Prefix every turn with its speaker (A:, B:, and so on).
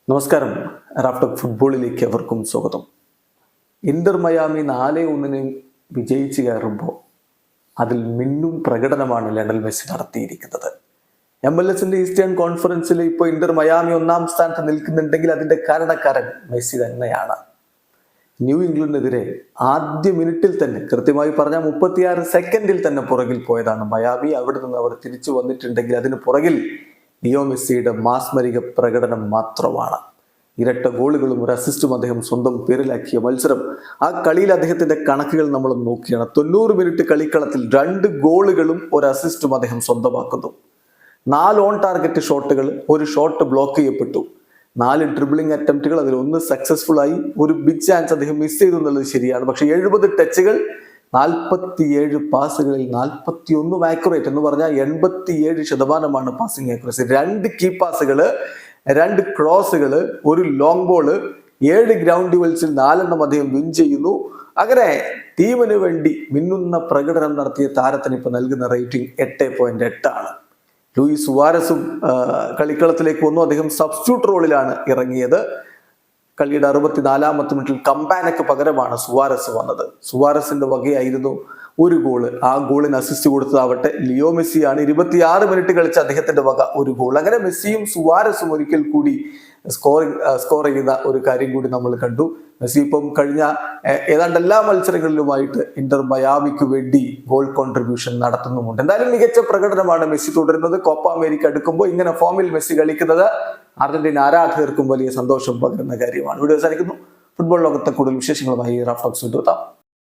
A: നമസ്കാരം. റാഫ്റ്റോക്ക് ഫുട്ബോളിലേക്ക് അവർക്കും സ്വാഗതം. ഇന്റർ മയാമി 4-1 വിജയിച്ച് കയറുമ്പോൾ അതിൽ മിന്നും പ്രകടനമാണ് ലയണൽ മെസ്സി നടത്തിയിരിക്കുന്നത്. MLS ഈസ്റ്റേൺ കോൺഫറൻസിൽ ഇപ്പോൾ ഇന്റർ മയാമി 1-ാം സ്ഥാനത്ത് നിൽക്കുന്നുണ്ടെങ്കിൽ അതിന്റെ കാരണക്കാരൻ മെസ്സി തന്നെയാണ്. ന്യൂ ഇംഗ്ലണ്ടിനെതിരെ ആദ്യ മിനിറ്റിൽ തന്നെ, കൃത്യമായി പറഞ്ഞാൽ 36 സെക്കൻഡിൽ തന്നെ പുറകിൽ പോയതാണ് മയാമി. അവിടെ നിന്ന് അവർ തിരിച്ചു വന്നിട്ടുണ്ടെങ്കിൽ അതിന് പുറകിൽ ലിയോ മെസ്സിയുടെ മാസ്മരിക പ്രകടനം മാത്രമാണ്. ഇരട്ട ഗോളുകളും ഒരു അസിസ്റ്റും അദ്ദേഹം സ്വന്തം പേരിലാക്കിയ മത്സരം. ആ കളിയിൽ അദ്ദേഹത്തിന്റെ കണക്കുകൾ നമ്മൾ നോക്കിയാണ്. 90 മിനിറ്റ് കളിക്കളത്തിൽ 2 ഗോളുകളും ഒരു അസിസ്റ്റും അദ്ദേഹം സ്വന്തമാക്കുന്നു. 4 ഓൺ ടാർഗറ്റ് ഷോട്ടുകൾ, ഒരു ഷോട്ട് ബ്ലോക്ക് ചെയ്യപ്പെട്ടു. 4 ഡ്രിബിളിംഗ് അറ്റംപ്റ്റുകൾ, അതിൽ 1 സക്സസ്ഫുൾ ആയി. ഒരു ബിഗ് ചാൻസ് അദ്ദേഹം മിസ് ചെയ്തു എന്നുള്ളത് ശരിയാണ്. പക്ഷെ 70 ടച്ചുകൾ, 47 പാസുകളിൽ 41 ആക്യുറേറ്റ് എന്ന് പറഞ്ഞാൽ 87% പാസിംഗ് ആക്യുറസി. 2 കീ പാസുകള്, 2 ക്രോസുകള്, ഒരു ലോങ് ബോള്, 7 ഗ്രൗണ്ട് ഡ്യുവൽസിൽ 4 അദ്ദേഹം വിൻ ചെയ്യുന്നു. അങ്ങനെ ടീമിന് വേണ്ടി മിന്നുന്ന പ്രകടനം നടത്തിയ താരത്തിന് ഇപ്പൊ നൽകുന്ന റേറ്റിംഗ് 8.8 ആണ്. ലൂയിസ് സുവാരസും കളിക്കളത്തിലേക്ക് വന്നു. അദ്ദേഹം സബ്സ്റ്റിറ്റ്യൂട്ട് റോളിലാണ് ഇറങ്ങിയത്. കളിയുടെ 64-ാമത്തെ മിനിറ്റിൽ കംബാനക്ക് പകരമാണ് സുവാരസ് വന്നത്. സുവാരസിന്റെ വകയായിരുന്നു ഒരു ഗോള്. ആ ഗോളിന് അസിസ്റ്റ് കൊടുത്തതാവട്ടെ ലിയോ മെസ്സിയാണ്. 26 മിനിറ്റ് കളിച്ച അദ്ദേഹത്തിന്റെ വക ഒരു ഗോൾ. അങ്ങനെ മെസ്സിയും സുവാരസും ഒരിക്കൽ കൂടി സ്കോർ ചെയ്യുന്ന ഒരു കാര്യം കൂടി നമ്മൾ കണ്ടു. മെസ്സി ഇപ്പം കഴിഞ്ഞ ഏതാണ്ട് എല്ലാ മത്സരങ്ങളിലുമായിട്ട് ഇന്റർ മയാമിക്ക് വേണ്ടി ഗോൾ കോൺട്രിബ്യൂഷൻ നടത്തുന്നുമുണ്ട്. എന്തായാലും മികച്ച പ്രകടനമാണ് മെസ്സി തുടരുന്നത്. കോപ്പ അമേരിക്ക അടുക്കുമ്പോൾ ഇങ്ങനെ ഫോമിൽ മെസ്സി കളിക്കുന്നത് അർജന്റീന ആരാധകർക്കും വലിയ സന്തോഷം പകരുന്ന കാര്യമാണ്. വീഡിയോ അവസാനിക്കുന്നു. ഫുട്ബോൾ ലോകത്തെ കൂടുതൽ വിശേഷങ്ങളുമായി റാഫ്റ്റോക്സ് എത്താം.